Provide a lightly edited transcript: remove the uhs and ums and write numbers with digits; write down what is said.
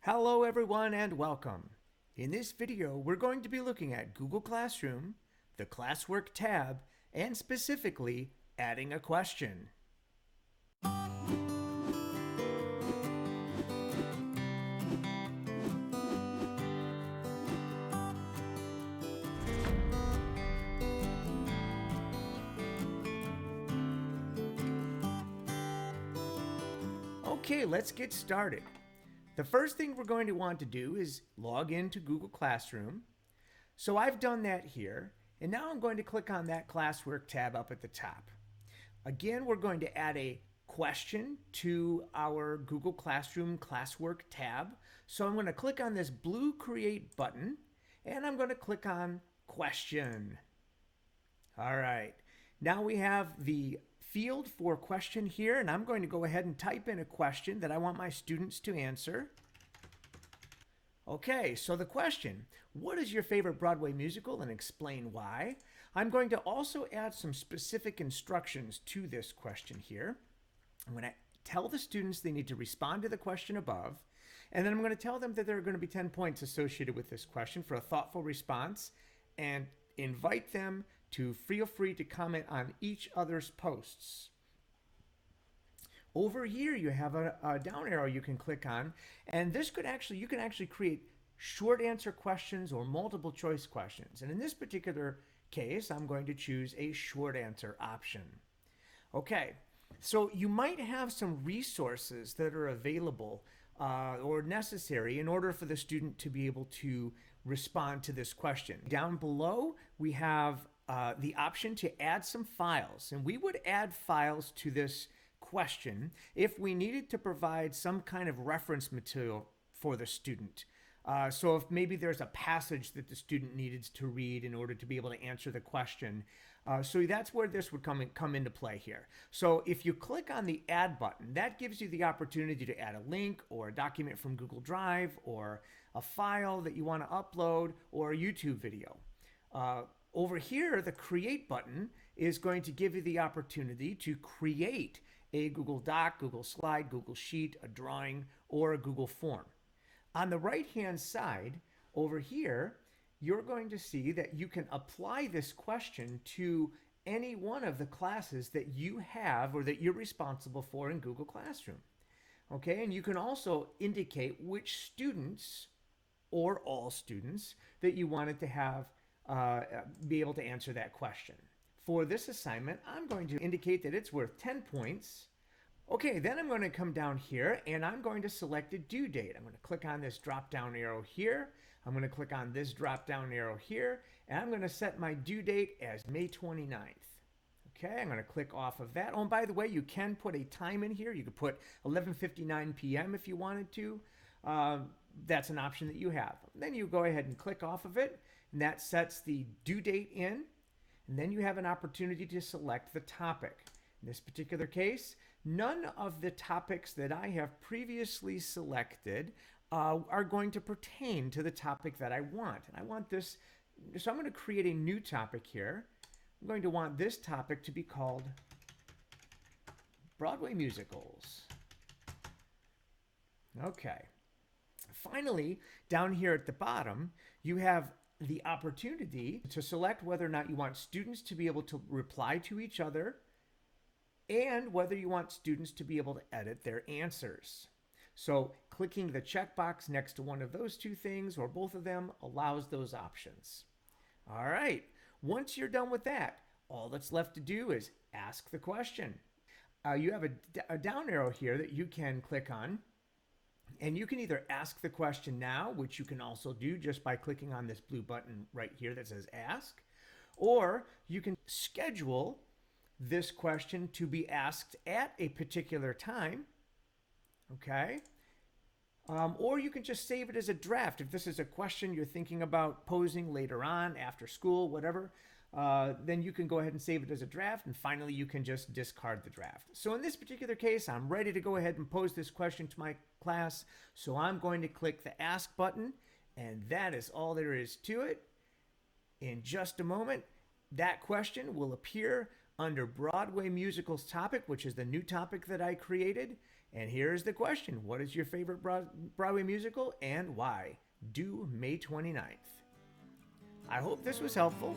Hello everyone and welcome. In this video, we're going to be looking at Google Classroom, the Classwork tab, and specifically adding a question. Okay, let's get started. The first thing we're going to want to do is log into Google Classroom. So I've done that here, and now I'm going to click on that Classwork tab up at the top. Again, we're going to add a question to our Google Classroom Classwork tab. So I'm going to click on this blue Create button, and I'm going to click on Question. All right, now we have the field for question here, and I'm going to go ahead and type in a question that I want my students to answer. Okay, so the question, what is your favorite Broadway musical and explain why? I'm going to also add some specific instructions to this question here. I'm going to tell the students they need to respond to the question above, and then I'm going to tell them that there are going to be 10 points associated with this question for a thoughtful response, and invite them to feel free to comment on each other's posts. Over here, you have a down arrow you can click on, and this could actually, you can actually create short answer questions or multiple choice questions. And in this particular case, I'm going to choose a short answer option. Okay, so you might have some resources that are available or necessary in order for the student to be able to respond to this question. Down below, we have the option to add some files, and we would add files to this question if we needed to provide some kind of reference material for the student. So if maybe there's a passage that the student needed to read in order to be able to answer the question. So that's where this would come into play here. So if you click on the add button, that gives you the opportunity to add a link or a document from Google Drive or a file that you want to upload or a YouTube video. Over here, the create button is going to give you the opportunity to create a Google Doc, Google Slide, Google Sheet, a drawing, or a Google form. On the right-hand side, over here, you're going to see that you can apply this question to any one of the classes that you have or that you're responsible for in Google Classroom. Okay, and you can also indicate which students or all students that you wanted to have be able to answer that question. For this assignment, I'm going to indicate that it's worth 10 points. Okay, then I'm going to come down here and I'm going to select a due date. I'm going to click on this drop down arrow here. I'm going to click on this drop down arrow here, and I'm going to set my due date as May 29th. Okay, I'm going to click off of that. Oh, and by the way, you can put a time in here. You could put 11:59 p.m. if you wanted to. That's an option that you have. Then you go ahead and click off of it, and that sets the due date in. And then you have an opportunity to select the topic. In this particular case, none of the topics that I have previously selected are going to pertain to the topic that I want. And I want this, so I'm going to create a new topic here. I'm going to want this topic to be called Broadway musicals. Okay. Finally, down here at the bottom, you have the opportunity to select whether or not you want students to be able to reply to each other and whether you want students to be able to edit their answers. So clicking the checkbox next to one of those two things or both of them allows those options. All right, once you're done with that, all that's left to do is ask the question. You have a down arrow here that you can click on, and you can either ask the question now, which you can also do just by clicking on this blue button right here that says ask, or you can schedule this question to be asked at a particular time, okay? Or you can just save it as a draft. If this is a question you're thinking about posing later on, after school, whatever, then you can go ahead and save it as a draft, and finally you can just discard the draft. So in this particular case, I'm ready to go ahead and pose this question to my class, so I'm going to click the Ask button, and that is all there is to it. In just a moment, that question will appear under Broadway musicals topic, which is the new topic that I created, And here's the question. What is your favorite Broadway musical and why? Due May 29th. I hope this was helpful.